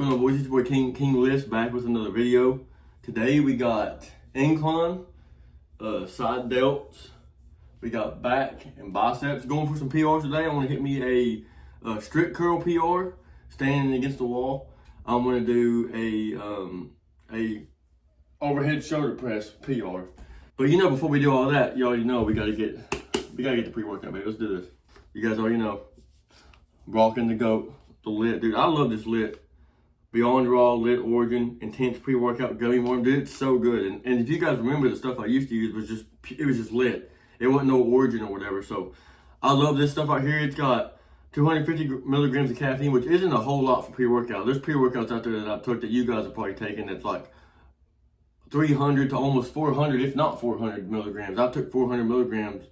going on, boys? It's your boy King List back with another video. Today we got incline, side delts, we got back and biceps. Going for some PRs today. I want to hit me a strict curl PR, standing against the wall. I'm going to do a overhead shoulder press PR. But you know, before we do all that, you already know we gotta get the pre-workout, baby. Let's do this. You guys already know. Rocking the GOAT, the Lit, dude. I love this Lit. Beyond Raw, Lit Origin, Intense Pre-Workout Gummy Worm, dude. It's so good. And if you guys remember, the stuff I used to use was just Lit. It wasn't no Origin or whatever. So I love this stuff out here. It's got 250 milligrams of caffeine, which isn't a whole lot for pre-workout. There's pre-workouts out there that I took that you guys have probably taken that's like 300 to almost 400, if not 400 milligrams. I took 400 milligrams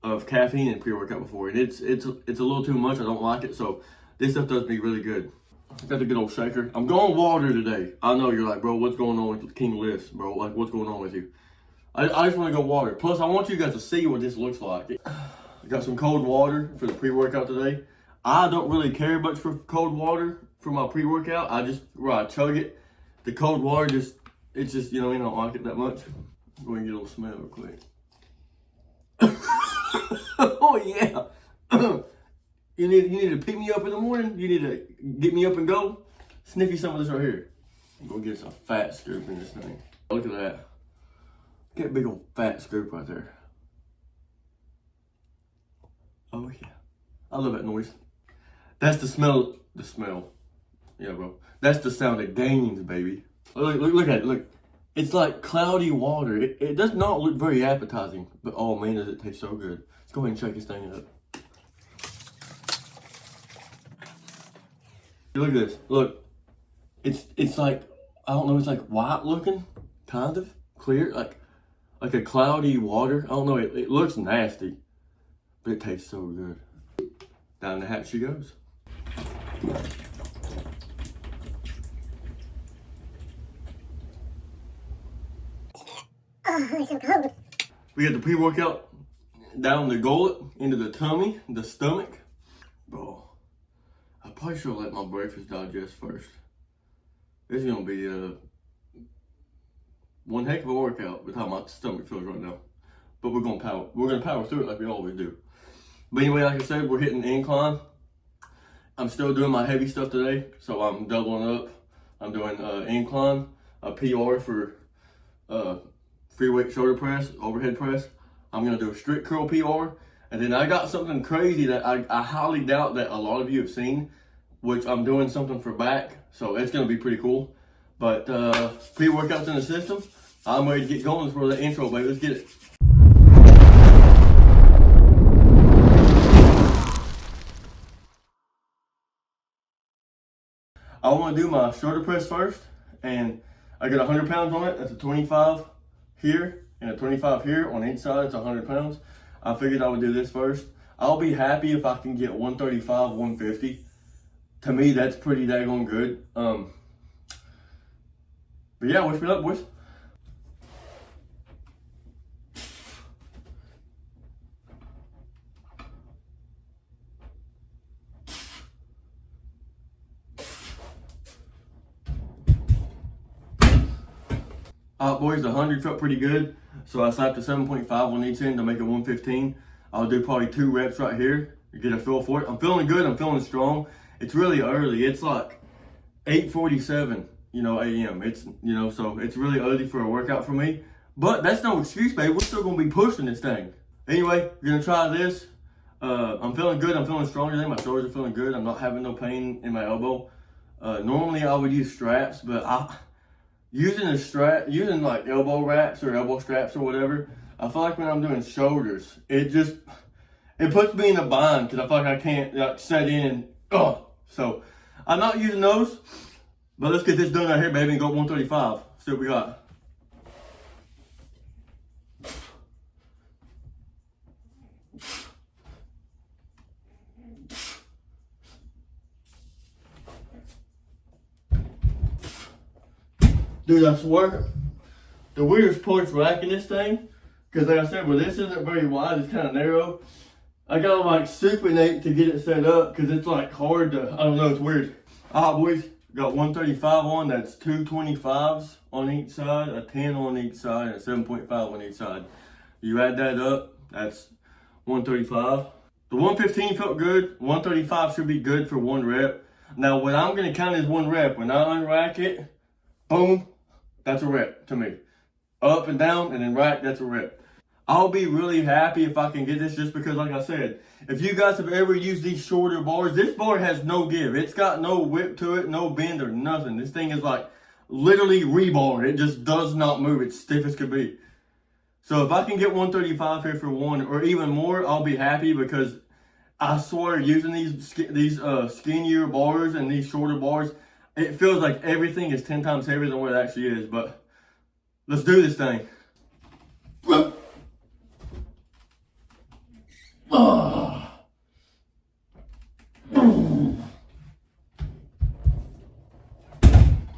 of caffeine in pre-workout before, and it's a little too much. I don't like it, so this stuff does me really good. I got a good old shaker. I'm going water today. I know you're like, bro, what's going on with King List, bro? Like, what's going on with you? I just want to go water. Plus, I want you guys to see what this looks like. I got some cold water for the pre-workout today. I don't really care much for cold water for my pre-workout. I chug it. The cold water it's just, you know, I don't like it that much. Go ahead and get a little smell real quick. Oh yeah. You need to pick me up in the morning. You need to get me up and go. Sniffy some of this right here. I'm gonna get some fat scoop in this thing. Look at that. Get a big old fat scoop right there. Oh yeah. I love that noise. That's the smell. The smell. Yeah, bro. That's the sound of gains, baby. Look at it. Look. It's like cloudy water. It does not look very appetizing, but oh man, does it taste so good. Let's go ahead and shake this thing up. Look at this. Look. It's like, I don't know, it's like white looking, kind of clear, like a cloudy water. I don't know, it looks nasty, but it tastes so good. Down the hatch she goes. Oh, it's so cold. We got the pre-workout down the gullet, into the tummy, the stomach. Bro, I probably should let my breakfast digest first. This is gonna be one heck of a workout with how my stomach feels right now. But we're gonna power through it like we always do. But anyway, like I said, we're hitting incline. I'm still doing my heavy stuff today, so I'm doubling up. I'm doing incline, a PR for free weight shoulder press, overhead press. I'm gonna do a strict curl PR. And then I got something crazy that I highly doubt that a lot of you have seen, which I'm doing something for back. So it's gonna be pretty cool. But pre-workouts in the system. I'm ready to get going for the intro, baby. Let's get it. I wanna do my shoulder press first. And I got 100 pounds on it. That's a 25 here and a 25 here. On each side, it's 100 pounds. I figured I would do this first. I'll be happy if I can get 135, 150. To me, that's pretty daggone good. But yeah, wish me luck, boys. Alright, boys, the 100 felt pretty good. So I slapped a 7.5 on each end to make it 115. I'll do probably 2 reps right here to get a feel for it. I'm feeling good, I'm feeling strong. It's really early. It's like 8:47, a.m. It's, so it's really early for a workout for me. But that's no excuse, babe. We're still gonna be pushing this thing. Anyway, we're gonna try this. I'm feeling good, I'm feeling strong today. My shoulders are feeling good. I'm not having no pain in my elbow. Normally I would use straps, but using like elbow wraps or elbow straps or whatever, I feel like when I'm doing shoulders, it puts me in a bind because I feel like I can't set in and so I'm not using those, but let's get this done right here, baby, and go 135. See what we got. Dude, I swear, the weirdest part's racking this thing, because like I said, well, this isn't very wide, it's kind of narrow. I gotta like supinate to get it set up, because it's like hard to, I don't know, it's weird. Alright, boys, Got 135 on, that's two 25s on each side, a 10 on each side, and a 7.5 on each side. You add that up, that's 135. The 115 felt good. 135 should be good for one rep. Now, what I'm going to count as one rep, when I unrack it, boom, that's a rep to me. Up and down and then rack, that's a rep. I'll be really happy if I can get this, just because, like I said, if you guys have ever used these shorter bars, this bar has no give. It's got no whip to it, no bend or nothing. This thing is like literally rebar. It just does not move. It's stiff as could be. So if I can get 135 here for one or even more, I'll be happy, because I swear using these skinnier bars and these shorter bars, it feels like everything is 10 times heavier than what it actually is. But let's do this thing.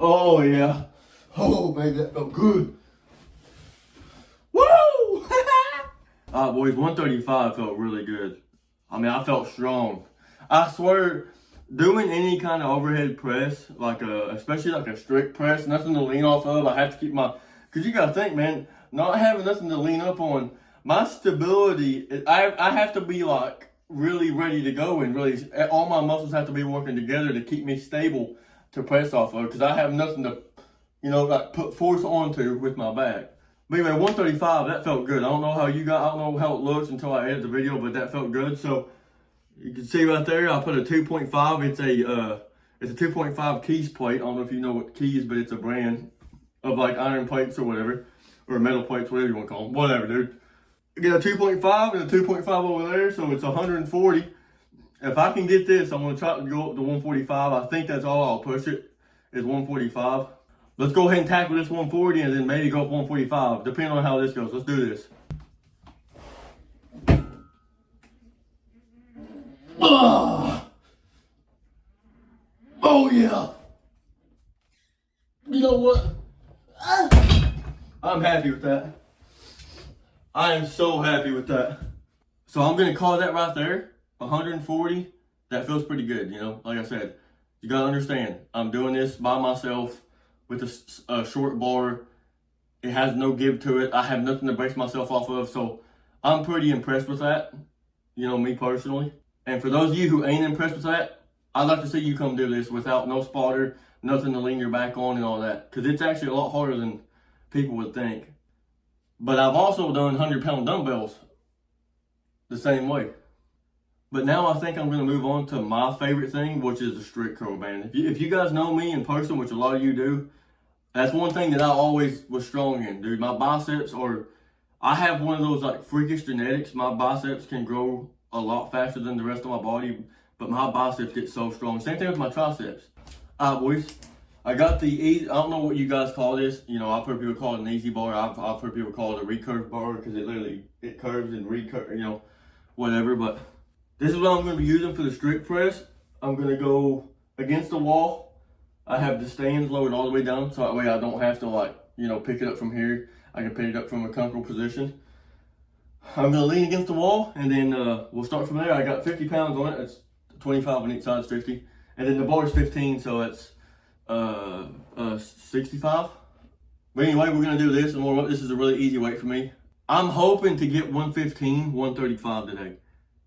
Oh yeah. Oh baby, that felt good. Woo! Alright boys, 135 felt really good. I mean, I felt strong. I swear, doing any kind of overhead press, like especially like a strict press, nothing to lean off of. I have to keep my, because you gotta think, man, not having nothing to lean up on, my stability, I have to be like really ready to go, and really all my muscles have to be working together to keep me stable to press off of, because I have nothing to, you know, like put force onto with my back. But anyway, 135, that felt good. I don't know how I don't know how it looks until I edit the video, but that felt good. So you can see right there, I put a 2.5. It's a 2.5 keys plate. I don't know if you know what keys, but it's a brand of like iron plates or whatever, or metal plates, whatever you want to call them. Whatever, dude. I get a 2.5 and a 2.5 over there, so it's 140. If I can get this, I'm going to try to go up to 145. I think that's all I'll push it, is 145. Let's go ahead and tackle this 140 and then maybe go up 145, depending on how this goes. Let's do this. Oh yeah. You know what? I'm happy with that. I am so happy with that. So I'm going to call that right there, 140. That feels pretty good, you know. Like I said, you got to understand, I'm doing this by myself with a short bar. It has no give to it. I have nothing to base myself off of. So I'm pretty impressed with that, you know, me personally. And for those of you who ain't impressed with that, I'd like to see you come do this without no spotter, nothing to lean your back on and all that. Because it's actually a lot harder than people would think. But I've also done 100-pound dumbbells the same way. But now I think I'm going to move on to my favorite thing, which is the strict curl band. If you guys know me in person, which a lot of you do, that's one thing that I always was strong in, dude. My biceps I have one of those like freakish genetics. My biceps can grow a lot faster than the rest of my body, but my biceps get so strong. Same thing with my triceps. Alright boys, I got the I don't know what you guys call this. You know, I've heard people call it an easy bar. I've heard people call it a recurve bar, because it curves and recurve, you know, whatever. But this is what I'm going to be using for the strict press. I'm going to go against the wall. I have the stands lowered all the way down, so that way I don't have to, like, you know, pick it up from here. I can pick it up from a comfortable position. I'm going to lean against the wall, and then we'll start from there. I got 50 pounds on it. That's 25 on each side, 50. And then the bar is 15, so that's 65. But anyway, we're going to do this and warm up. This is a really easy weight for me. I'm hoping to get 115, 135 today.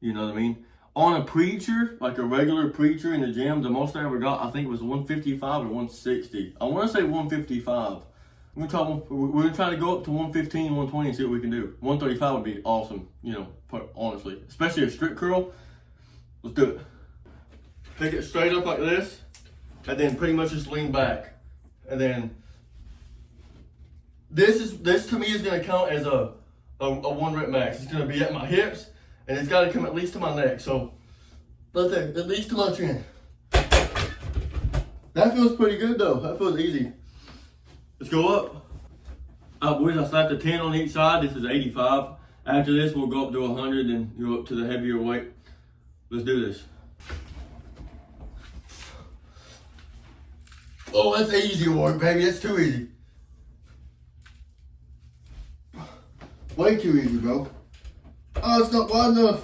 You know what I mean? On a preacher, like a regular preacher in the gym, the most I ever got, I think it was 155 or 160. I want to say 155. We're going to try to go up to 115, 120 and see what we can do. 135 would be awesome, you know, honestly. Especially a strict curl. Let's do it. Pick it straight up like this, and then pretty much just lean back. And then this to me is going to count as a 1 rep max. It's going to be at my hips, and it's got to come at least to my neck. So right there, at least to my chin. That feels pretty good though. That feels easy. Let's go up. Alright boys, I slapped a 10 on each side. This is 85. After this, we'll go up to 100 and go up to the heavier weight. Let's do this. Oh, that's easy work, baby. That's too easy. Way too easy, bro. Oh, it's not wide enough.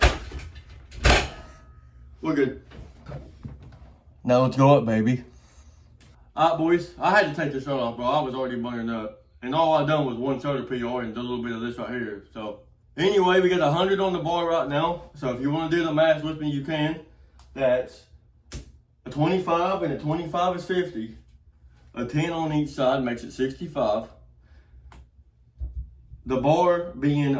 We're good. Now let's go up, baby. All right, boys, I had to take the shirt off, bro. I was already burning up. And all I done was one shoulder PR and a little bit of this right here. So, anyway, we got 100 on the bar right now. So, if you want to do the math with me, you can. That's a 25, and a 25 is 50. A 10 on each side makes it 65. The bar being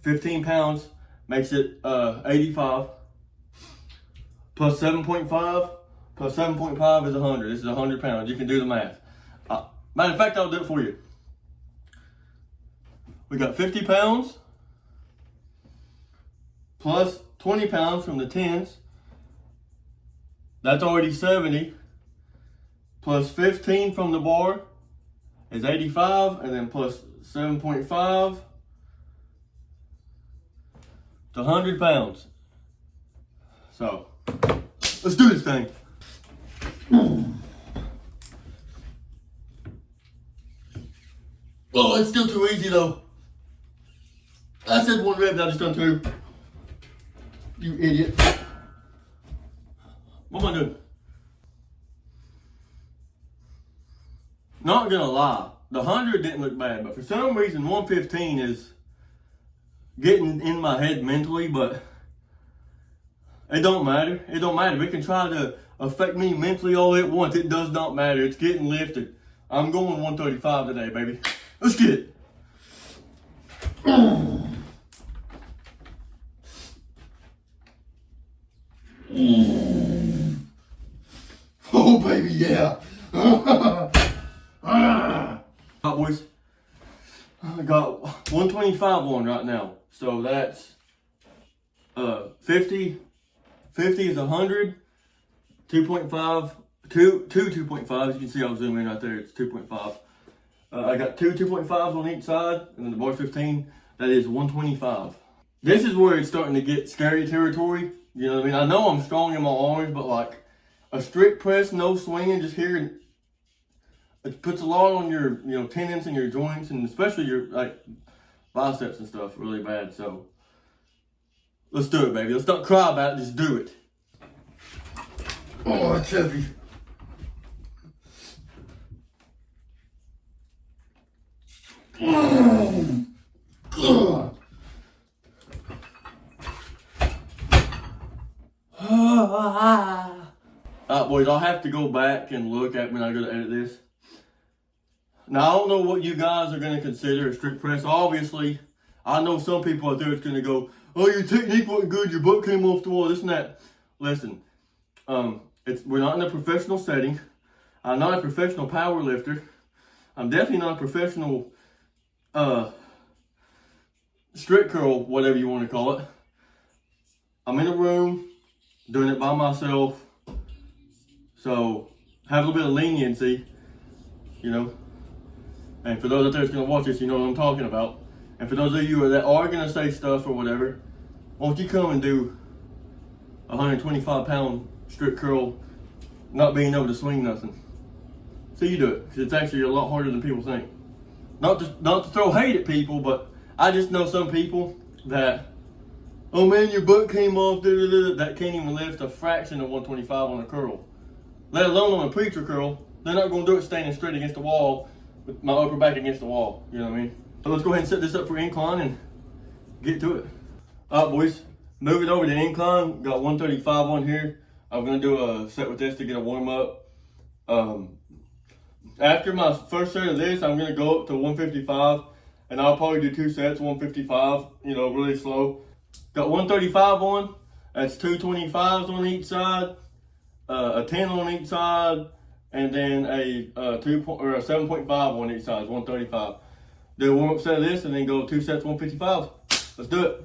15 pounds makes it 85. Plus 7.5. Plus 7.5 is 100. This is 100 pounds. You can do the math. Matter of fact, I'll do it for you. We got 50 pounds plus 20 pounds from the 10s. That's already 70. Plus 15 from the bar is 85. And then plus 7.5 to 100 pounds. So, let's do this thing. Oh, it's still too easy though. I said one rep, I just done two. You idiot. What am I doing? Not gonna lie, the 100 didn't look bad, but for some reason 115 is getting in my head mentally, but it don't matter. It don't matter. It can try to affect me mentally all at once. It does not matter. It's getting lifted. I'm going 135 today, baby. Let's get it. Oh, baby, yeah. Alright, boys. I got 125 on right now. So that's 50. 50 is 100. 2.5. Two 2.5s. You can see I'll zoom in right there. It's 2.5. I got two 2.5s on each side, and then the bar 15. That is 125. This is where it's starting to get scary territory. You know what I mean? I know I'm strong in my arms, but like a strict press, no swinging, just here, it puts a lot on your, tendons and your joints, and especially your like biceps and stuff really bad. So let's do it, baby. Let's not cry about it. Just do it. Oh, it's heavy. Oh, God. Alright, boys, I'll have to go back and look at when I go to edit this. Now, I don't know what you guys are going to consider a strict press. Obviously, I know some people out there that's going to go, oh, your technique wasn't good, your butt came off the wall, this and that. Listen, we're not in a professional setting. I'm not a professional power lifter. I'm definitely not a professional strict curl, whatever you want to call it. I'm in a room doing it by myself. So have a little bit of leniency, And for those out there that's going to watch this, you know what I'm talking about. And for those of you that are going to say stuff or whatever, why don't you come and do a 125 pound strict curl, not being able to swing nothing. So you do it, because it's actually a lot harder than people think. Not to throw hate at people, but I just know some people that, oh man, your butt came off, that can't even lift a fraction of 125 on a curl. Let alone on a preacher curl. They're not going to do it standing straight against the wall with my upper back against the wall. You know what I mean? So let's go ahead and set this up for incline and get to it. All right, boys. Moving over to incline. Got 135 on here. I'm going to do a set with this to get a warm up. After my first set of this, I'm going to go up to 155. And I'll probably do two sets, 155, really slow. Got 135 on. That's two 25s on each side. A 10 on each side, and then a 7.5 on each side, 135. Do a warm-up set of this, and then go two sets, 155. Let's do it.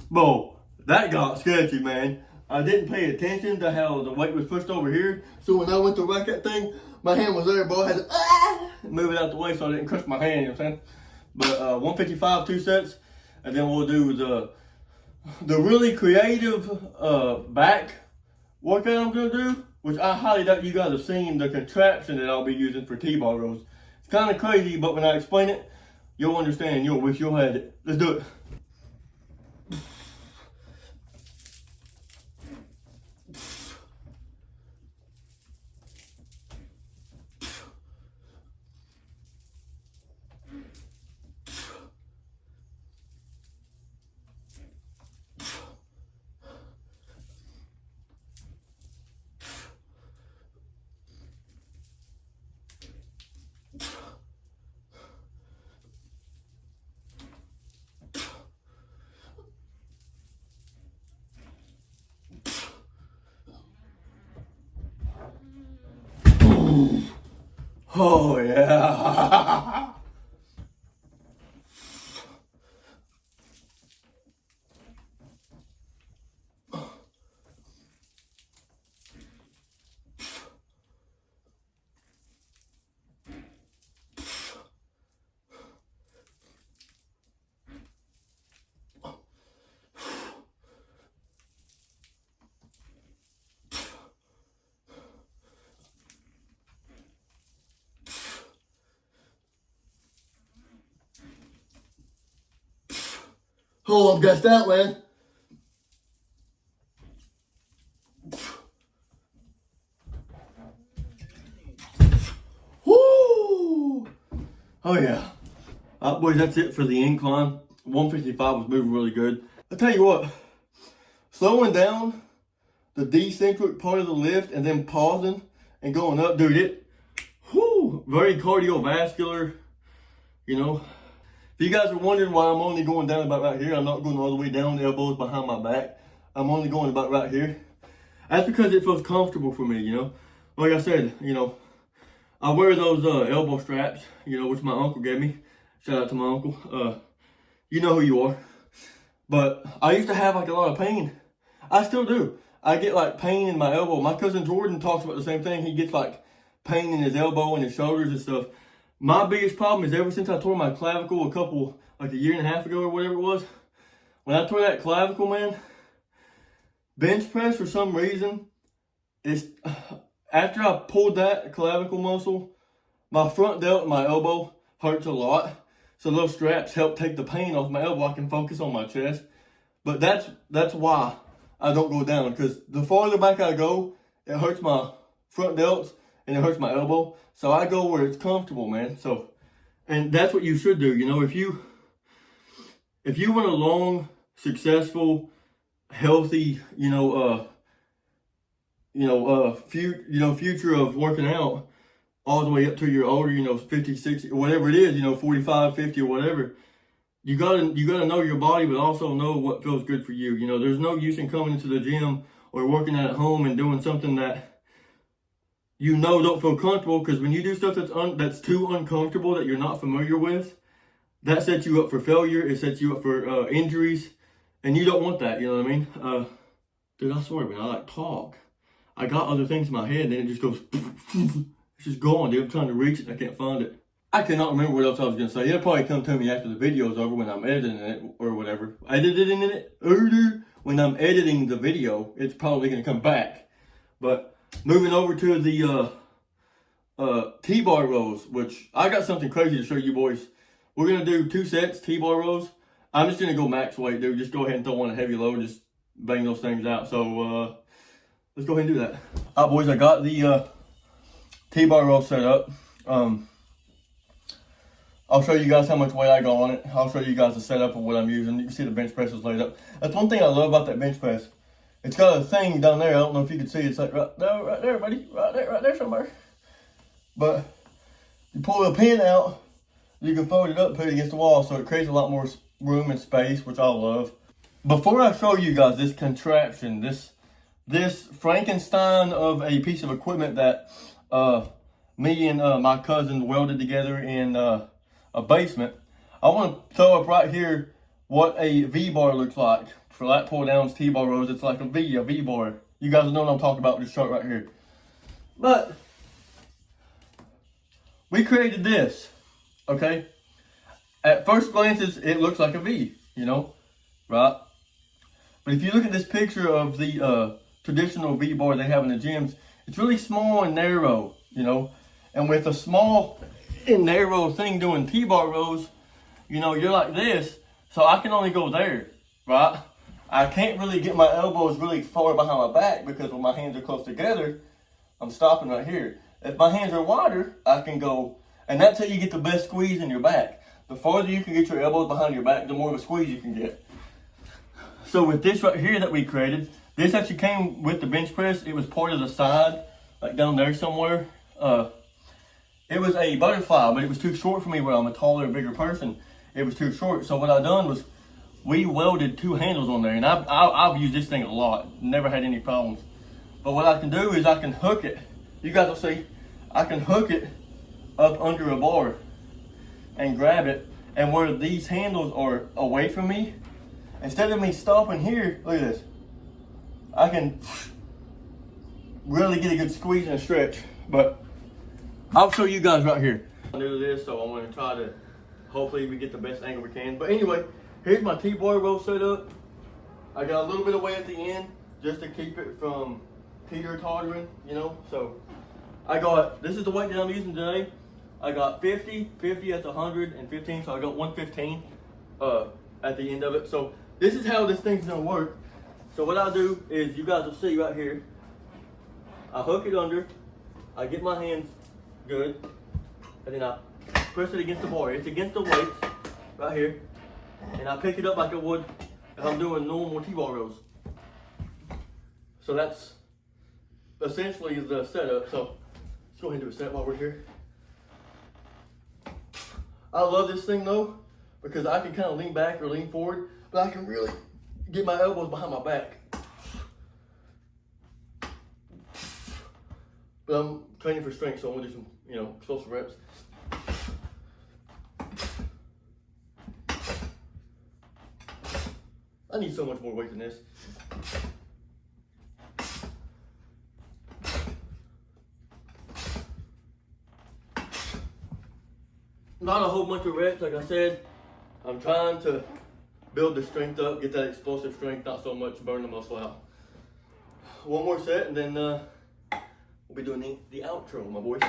Whoa. That got sketchy, man. I didn't pay attention to how the weight was pushed over here. So when I went to whack that thing, my hand was there, but I had to move it out the way so I didn't crush my hand, you know what I'm saying? But 155, two sets. And then we'll do the really creative back workout I'm gonna do, which I highly doubt you guys have seen the contraption that I'll be using for T-bar rows. It's kind of crazy, but when I explain it, you'll understand. You'll wish you had it. Let's do it. Oh yeah. Oh, I'm gassed out, man. Woo! Oh yeah. Boys, that's it for the incline. 155 was moving really good. I'll tell you what, slowing down the decentric part of the lift and then pausing and going up, dude, very cardiovascular, you know. If you guys are wondering why I'm only going down about right here, I'm not going all the way down, the elbows behind my back. I'm only going about right here. That's because it feels comfortable for me, you know. Like I said, you know, I wear those elbow straps, you know, which my uncle gave me. Shout out to my uncle. You know who you are. But I used to have like a lot of pain. I still do. I get like pain in my elbow. My cousin Jordan talks about the same thing. He gets like pain in his elbow and his shoulders and stuff. My biggest problem is ever since I tore my clavicle like a year and a half ago or whatever it was, when I tore that clavicle, man, bench press for some reason, after I pulled that clavicle muscle, my front delt and my elbow hurts a lot. So those straps help take the pain off my elbow. I can focus on my chest. But that's why I don't go down, because the farther back I go, it hurts my front delts and it hurts my elbow. So I go where it's comfortable, man. So, and that's what you should do. You know, if you want a long, successful, healthy, future of working out all the way up to your older, 50, 60, whatever it is, 45, 50 or whatever. You gotta know your body, but also know what feels good for you. You know, there's no use in coming into the gym or working out at home and doing something that don't feel comfortable, because when you do stuff that's too uncomfortable, that you're not familiar with, that sets you up for failure. It sets you up for injuries, and you don't want that. You know what I mean? Dude, I swear, man, I like talk. I got other things in my head, and it just goes, it's just gone, dude. I'm trying to reach it, and I can't find it. I cannot remember what else I was gonna say. It'll probably come to me after the video's over when I'm editing it or whatever. When I'm editing the video, it's probably gonna come back. But moving over to the T-bar rows, which I got something crazy to show you boys. We're gonna do 2 sets T-bar rows. I'm just gonna go max weight, dude. Just go ahead and throw on a heavy load, just bang those things out. So let's go ahead and do that. All right, boys, I got the T-bar row set up. I'll show you guys how much weight I got on it. I'll show you guys the setup of what I'm using. You can see the bench press is laid up. That's one thing I love about that bench press. It's got a thing down there. I don't know if you can see. It's like right there, buddy. Right there somewhere. But you pull the pin out, you can fold it up, put it against the wall, so it creates a lot more room and space, which I love. Before I show you guys this contraption, this Frankenstein of a piece of equipment that me and my cousin welded together in a basement, I want to throw up right here what a V-bar looks like. For lat pull downs, T-bar rows, it's like a V-bar. You guys know what I'm talking about with this chart right here. But we created this, okay? At first glances, it looks like a V, right? But if you look at this picture of the traditional V-bar they have in the gyms, it's really small and narrow, you know. And with a small and narrow thing doing T-bar rows, you know, you're like this, so I can only go there, right? I can't really get my elbows really far behind my back because when my hands are close together, I'm stopping right here. If my hands are wider, I can go, and that's how you get the best squeeze in your back. The farther you can get your elbows behind your back, the more of a squeeze you can get. So with this right here that we created, this actually came with the bench press. It was part of the side, like down there somewhere. It was a butterfly, but it was too short for me where I'm a taller, bigger person. It was too short. So what I done was we welded 2 handles on there, and I've used this thing a lot. Never had any problems. But what I can do is I can hook it. You guys will see, I can hook it up under a bar and grab it. And where these handles are away from me, instead of me stopping here, look at this. I can really get a good squeeze and a stretch. But I'll show you guys right here. I'm new to this, so I'm gonna try to, hopefully we get the best angle we can. But anyway, here's my T-bar row set up. I got a little bit of weight at the end just to keep it from teeter-tottering, you know. So I got, this is the weight that I'm using today. I got 50 at 115, so I got 115 at the end of it. So this is how this thing's gonna work. So what I do is, you guys will see right here, I hook it under, I get my hands good, and then I press it against the bar. It's against the weight right here, and I pick it up like I would if I'm doing normal T-bar rows. So that's essentially the setup. So let's go ahead and do a set while we're here. I love this thing though, because I can kind of lean back or lean forward, but I can really get my elbows behind my back. But I'm training for strength, so I'm gonna do some, you know, explosive reps. I need so much more weight than this. Not a whole bunch of reps, like I said. I'm trying to build the strength up, get that explosive strength, not so much burn the muscle out. One more set, and then we'll be doing the outro, my boys.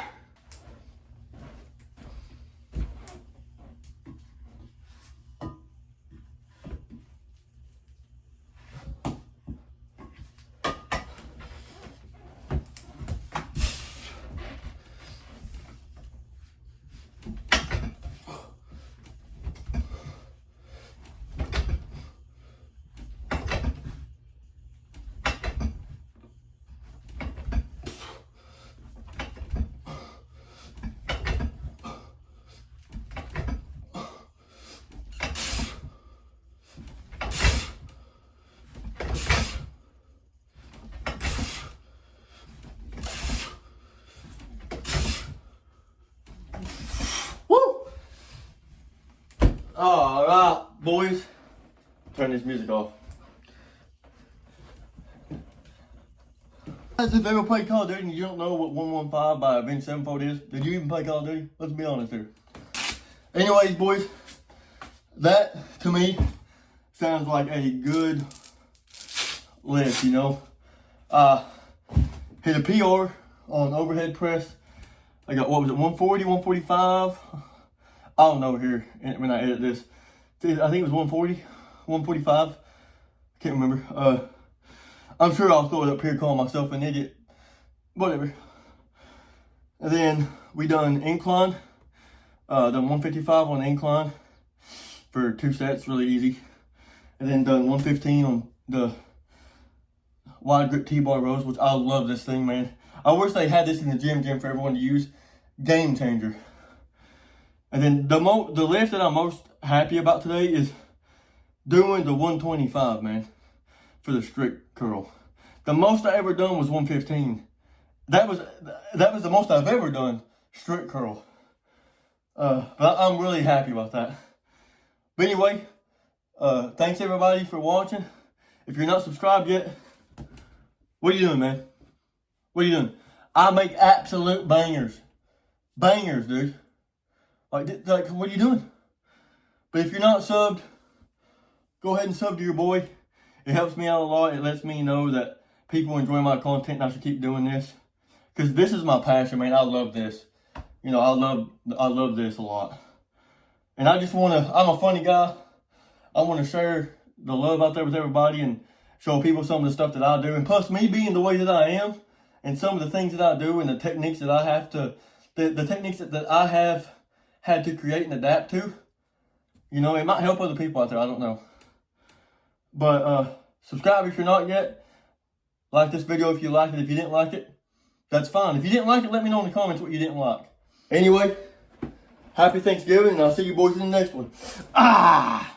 All right, boys, turn this music off. Guys, if you ever played Call of Duty and you don't know what 115 by Avenged Sevenfold is, did you even play Call of Duty? Let's be honest here. Anyways, boys, that to me sounds like a good lift, you know. Hit a PR on overhead press. I got, what was it, 140, 145? I don't know here when I edit this. I think it was 140, 145. I can't remember. I'm sure I'll throw it up here calling myself an idiot. Whatever. And then we done incline. Done 155 on the incline for 2 sets, really easy. And then done 115 on the wide grip T-bar rows, which I love this thing, man. I wish they had this in the gym for everyone to use. Game changer. And then the lift that I'm most happy about today is doing the 125, man, for the strict curl. The most I ever done was 115. That was the most I've ever done strict curl. But I'm really happy about that. But anyway, thanks everybody for watching. If you're not subscribed yet, what are you doing, man? What are you doing? I make absolute bangers. Bangers, dude. Like, what are you doing? But if you're not subbed, go ahead and sub to your boy. It helps me out a lot. It lets me know that people enjoy my content and I should keep doing this. Because this is my passion, man. I love this. You know, I love this a lot. And I just want to, I'm a funny guy. I want to share the love out there with everybody and show people some of the stuff that I do. And plus, me being the way that I am and some of the things that I do and the techniques that I have to, the techniques that I have had to create and adapt to, you know, it might help other people out there. I don't know. But subscribe if you're not yet. Like this video if you like it. If you didn't like it, that's fine. If you didn't like it, let me know in the comments what you didn't like. Anyway, happy Thanksgiving, and I'll see you boys in the next one. Ah!